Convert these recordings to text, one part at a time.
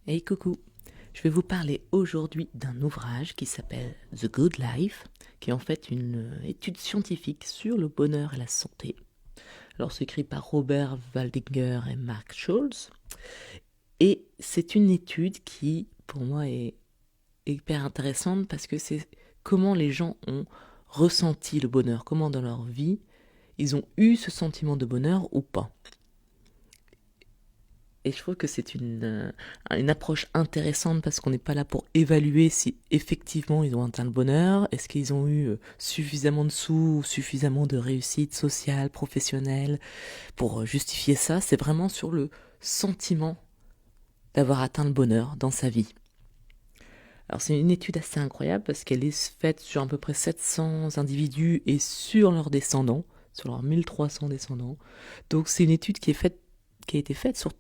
Hey coucou, je vais vous parler aujourd'hui d'un ouvrage qui s'appelle The Good Life, qui est en fait une étude scientifique sur le bonheur et la santé. Alors c'est écrit par Robert Waldinger et Mark Scholes, et c'est une étude qui pour moi est hyper intéressante parce que c'est comment les gens ont ressenti le bonheur, comment dans leur vie ils ont eu ce sentiment de bonheur ou pas. Et je trouve que c'est une approche intéressante parce qu'on n'est pas là pour évaluer si effectivement ils ont atteint le bonheur, est-ce qu'ils ont eu suffisamment de sous, suffisamment de réussite sociale, professionnelle pour justifier ça. C'est vraiment sur le sentiment d'avoir atteint le bonheur dans sa vie. Alors c'est une étude assez incroyable parce qu'elle est faite sur à peu près 700 individus et sur leurs descendants, sur leurs 1300 descendants. Donc c'est une étude qui a été faite sur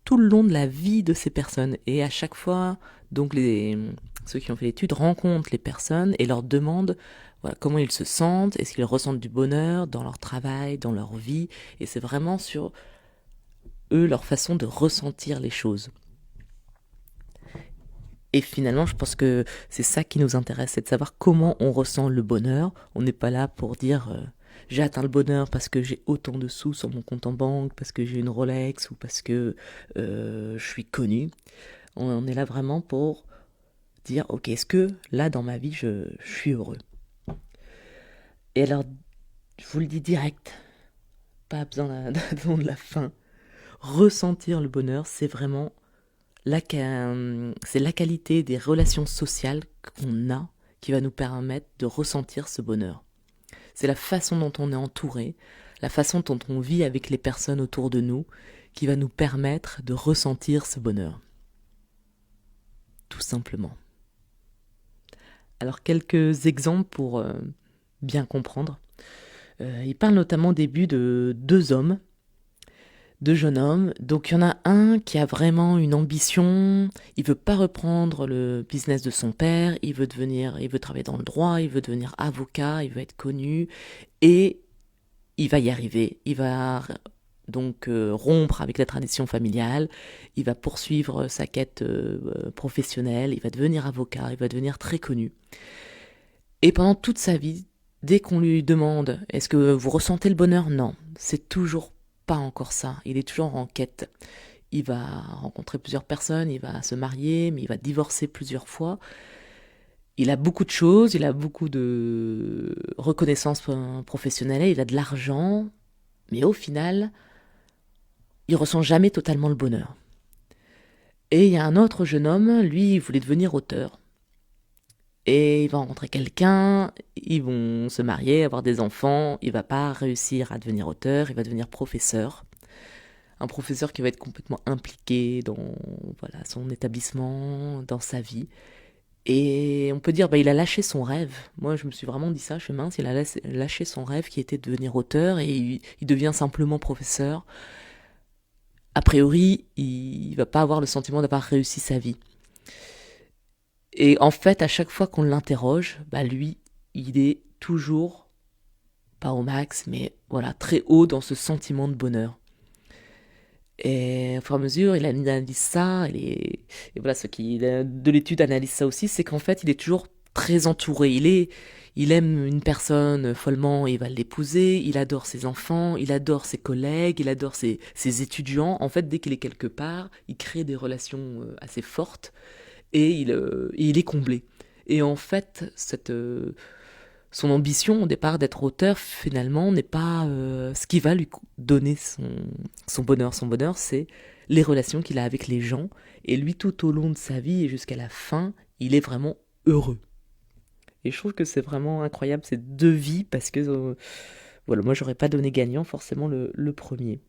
tout le long de la vie de ces personnes. Et à chaque fois, donc ceux qui ont fait l'étude rencontrent les personnes et leur demandent voilà, comment ils se sentent, est-ce qu'ils ressentent du bonheur dans leur travail, dans leur vie. Et c'est vraiment sur eux, leur façon de ressentir les choses. Et finalement, je pense que c'est ça qui nous intéresse, c'est de savoir comment on ressent le bonheur. On n'est pas là pour dire j'ai atteint le bonheur parce que j'ai autant de sous sur mon compte en banque, parce que j'ai une Rolex ou parce que je suis connu. On est là vraiment pour dire ok, est-ce que là dans ma vie je suis heureux. Et alors, je vous le dis direct, pas besoin d'attendre la fin. Ressentir le bonheur, c'est vraiment c'est la qualité des relations sociales qu'on a qui va nous permettre de ressentir ce bonheur. C'est la façon dont on est entouré, la façon dont on vit avec les personnes autour de nous qui va nous permettre de ressentir ce bonheur. Tout simplement. Alors quelques exemples pour bien comprendre. Il parle notamment au début de deux jeunes hommes. Donc il y en a un qui a vraiment une ambition, il veut pas reprendre le business de son père, il veut travailler dans le droit, il veut devenir avocat, il veut être connu et il va y arriver. Il va donc rompre avec la tradition familiale, il va poursuivre sa quête professionnelle, il va devenir avocat, il va devenir très connu. Et pendant toute sa vie, dès qu'on lui demande est-ce que vous ressentez le bonheur, non, c'est toujours pas encore ça. Il est toujours en quête. Il va rencontrer plusieurs personnes, il va se marier, mais il va divorcer plusieurs fois. Il a beaucoup de choses, il a beaucoup de reconnaissance professionnelle, il a de l'argent, mais au final, il ressent jamais totalement le bonheur. Et il y a un autre jeune homme, lui, il voulait devenir auteur. Et il va rencontrer quelqu'un, ils vont se marier, avoir des enfants, il va pas réussir à devenir auteur, il va devenir professeur. Un professeur qui va être complètement impliqué dans voilà, son établissement, dans sa vie. Et on peut dire, il a lâché son rêve. Moi, je me suis vraiment dit ça, je suis mince, il a lâché son rêve qui était de devenir auteur et il devient simplement professeur. A priori, il va pas avoir le sentiment d'avoir réussi sa vie. Et en fait, à chaque fois qu'on l'interroge, lui, il est toujours, pas au max, mais voilà, très haut dans ce sentiment de bonheur. Et au fur et à mesure, il analyse ça, et voilà, ce qui de l'étude analyse ça aussi, c'est qu'en fait, il est toujours très entouré. Il aime une personne follement, il va l'épouser, il adore ses enfants, il adore ses collègues, il adore ses étudiants. En fait, dès qu'il est quelque part, il crée des relations assez fortes et il est comblé. Et en fait, son ambition au départ d'être auteur, finalement, n'est pas ce qui va lui donner son bonheur. Son bonheur, c'est les relations qu'il a avec les gens. Et lui, tout au long de sa vie et jusqu'à la fin, il est vraiment heureux. Et je trouve que c'est vraiment incroyable ces deux vies parce que voilà, moi, j'aurais pas donné gagnant forcément le premier.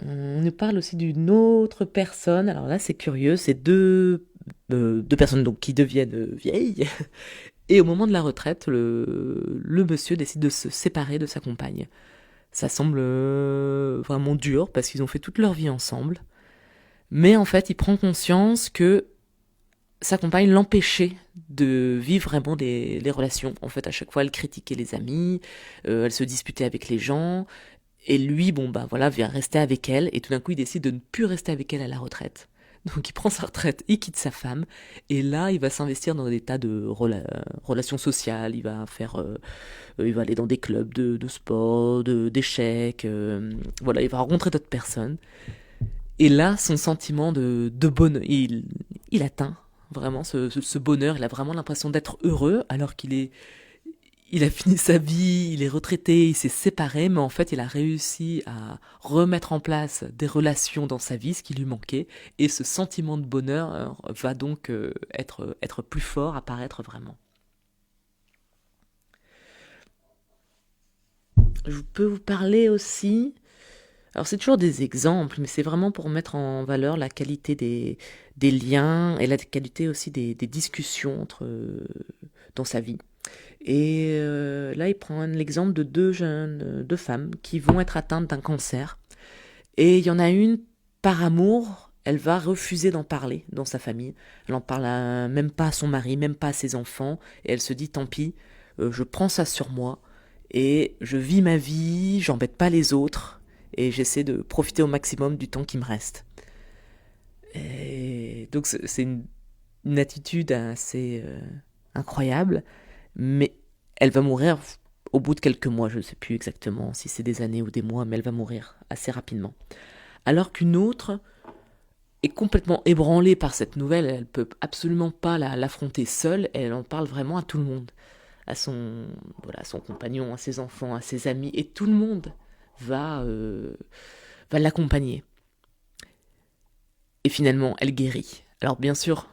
On nous parle aussi d'une autre personne. Alors là, c'est curieux. C'est deux personnes donc qui deviennent vieilles. Et au moment de la retraite, le monsieur décide de se séparer de sa compagne. Ça semble vraiment dur parce qu'ils ont fait toute leur vie ensemble. Mais en fait, il prend conscience que sa compagne l'empêchait de vivre vraiment les relations. En fait, à chaque fois, elle critiquait les amis, elle se disputait avec les gens. Et lui, bon, bah voilà, vient rester avec elle, et tout d'un coup, il décide de ne plus rester avec elle à la retraite. Donc il prend sa retraite, il quitte sa femme, et là, il va s'investir dans des tas de relations sociales, il va aller dans des clubs de sport, d'échecs, voilà, il va rencontrer d'autres personnes. Et là, son sentiment de bonheur, il atteint vraiment ce bonheur, il a vraiment l'impression d'être heureux, alors il a fini sa vie, il est retraité, il s'est séparé, mais en fait, il a réussi à remettre en place des relations dans sa vie, ce qui lui manquait, et ce sentiment de bonheur va donc être plus fort, apparaître vraiment. Je peux vous parler aussi. Alors, c'est toujours des exemples, mais c'est vraiment pour mettre en valeur la qualité des liens et la qualité aussi des discussions dans sa vie. Et là, il prend l'exemple de deux femmes qui vont être atteintes d'un cancer. Et il y en a une, par amour, elle va refuser d'en parler dans sa famille. Elle en parle même pas à son mari, même pas à ses enfants. Et elle se dit, tant pis, je prends ça sur moi et je vis ma vie, j'embête pas les autres et j'essaie de profiter au maximum du temps qui me reste. Et donc c'est une attitude assez incroyable, mais elle va mourir au bout de quelques mois, je ne sais plus exactement si c'est des années ou des mois, mais elle va mourir assez rapidement. Alors qu'une autre est complètement ébranlée par cette nouvelle, elle peut absolument pas l'affronter seule, elle en parle vraiment à tout le monde, à son compagnon, à ses enfants, à ses amis, et tout le monde va, euh, va l'accompagner. Et finalement, elle guérit. Alors bien sûr,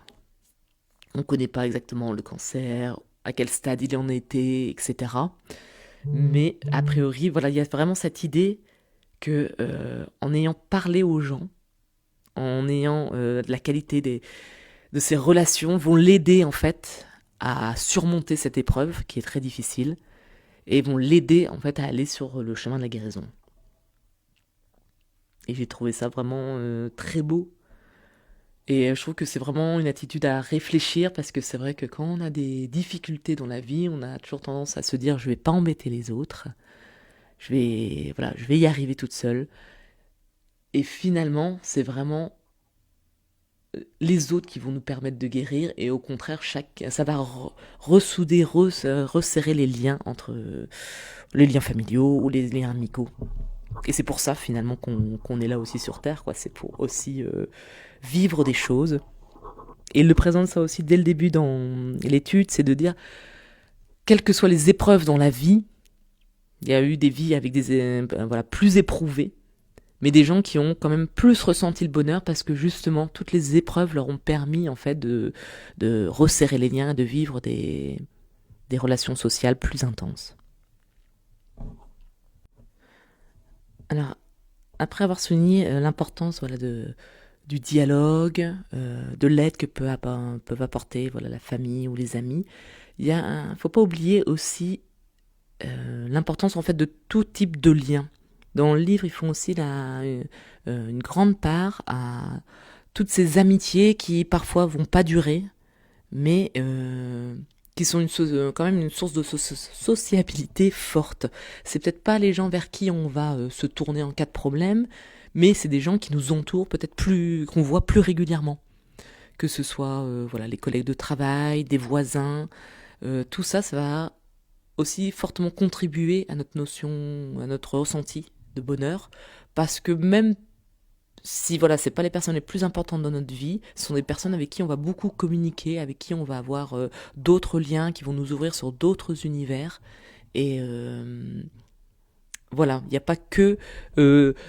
on ne connaît pas exactement le cancer, à quel stade il en était, etc. Mais a priori, voilà, il y a vraiment cette idée que en ayant parlé aux gens, en ayant de la qualité de ses relations, vont l'aider en fait à surmonter cette épreuve qui est très difficile et vont l'aider en fait à aller sur le chemin de la guérison. Et j'ai trouvé ça vraiment très beau. Et je trouve que c'est vraiment une attitude à réfléchir parce que c'est vrai que quand on a des difficultés dans la vie, on a toujours tendance à se dire je vais pas embêter les autres, je vais y arriver toute seule. Et finalement, c'est vraiment les autres qui vont nous permettre de guérir et au contraire, ça va ressouder, resserrer les liens entre les liens familiaux ou les liens amicaux. Et c'est pour ça finalement qu'on est là aussi sur Terre, quoi. C'est pour aussi vivre des choses. Et il le présente ça aussi dès le début dans l'étude, c'est de dire, quelles que soient les épreuves dans la vie, il y a eu des vies avec voilà, plus éprouvées, mais des gens qui ont quand même plus ressenti le bonheur parce que justement toutes les épreuves leur ont permis en fait de resserrer les liens, de vivre des relations sociales plus intenses. Alors, après avoir souligné l'importance voilà, du dialogue, de l'aide que peuvent apporter voilà, la famille ou les amis, faut pas oublier aussi l'importance en fait de tout type de lien. Dans le livre, ils font aussi une grande part à toutes ces amitiés qui parfois vont pas durer, mais qui sont quand même une source de sociabilité forte. C'est peut-être pas les gens vers qui on va se tourner en cas de problème, mais c'est des gens qui nous entourent peut-être qu'on voit plus régulièrement. Que ce soit voilà, les collègues de travail, des voisins, tout ça, ça va aussi fortement contribuer à notre notion, à notre ressenti de bonheur, parce que même si voilà, c'est pas les personnes les plus importantes dans notre vie, ce sont des personnes avec qui on va beaucoup communiquer, avec qui on va avoir d'autres liens qui vont nous ouvrir sur d'autres univers. Et voilà, il n'y a pas que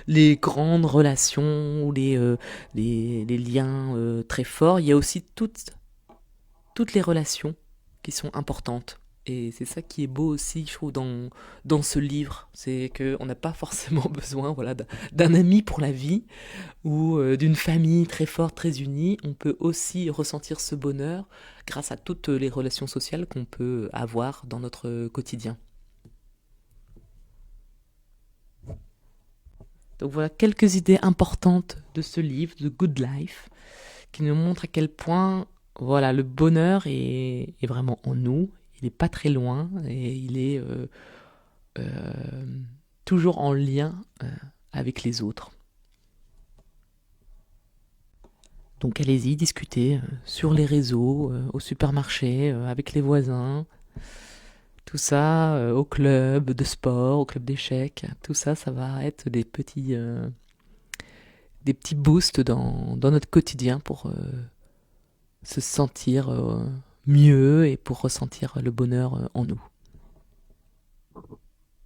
les grandes relations ou les liens très forts, il y a aussi toutes les relations qui sont importantes. Et c'est ça qui est beau aussi, je trouve, dans ce livre. C'est qu'on n'a pas forcément besoin voilà, d'un ami pour la vie ou d'une famille très forte, très unie. On peut aussi ressentir ce bonheur grâce à toutes les relations sociales qu'on peut avoir dans notre quotidien. Donc voilà quelques idées importantes de ce livre, The Good Life, qui nous montrent à quel point voilà, le bonheur est vraiment en nous. Il n'est pas très loin et il est euh, toujours en lien avec les autres. Donc allez-y, discutez sur les réseaux, au supermarché, avec les voisins, tout ça, au club de sport, au club d'échecs, tout ça, ça va être des petits boosts dans notre quotidien pour se sentir mieux et pour ressentir le bonheur en nous.